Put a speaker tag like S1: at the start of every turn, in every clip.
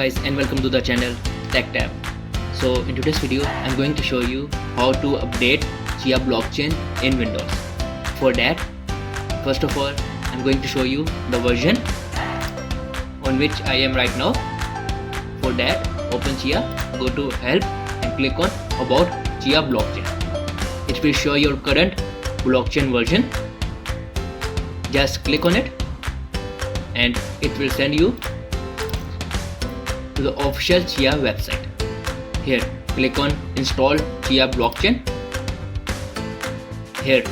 S1: guys, and welcome to the channel TECHTAP. So in today's video I'm going to show you how to update CHIA blockchain in Windows. For that, first of all, I'm going to show you the version on which I am right now. For that, open CHIA, go to help and click on about CHIA blockchain. It will show your current blockchain version. Just click on it and it will send you to the official CHIA website. Here, click on install CHIA blockchain. Here,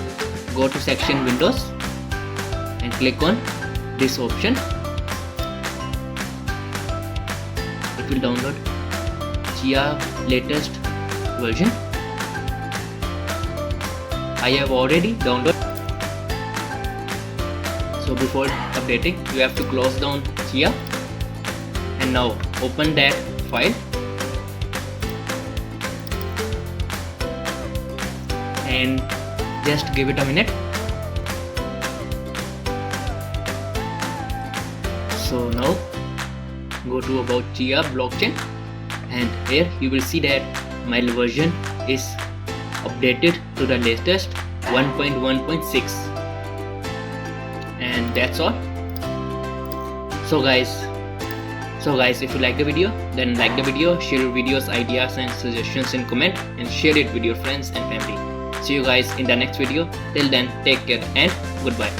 S1: go to section Windows and click on this option. It will download CHIA latest version. I have already downloaded. So before updating, you have to close down CHIA and now open that file and just give it a minute. So now go to about CHIA blockchain and here you will see that my version is updated to the latest 1.1.6. and that's all. So guys, if you like the video, then like the video, share your videos, ideas and suggestions in comment, and share it with your friends and family. See you guys in the next video. Till then, take care and goodbye.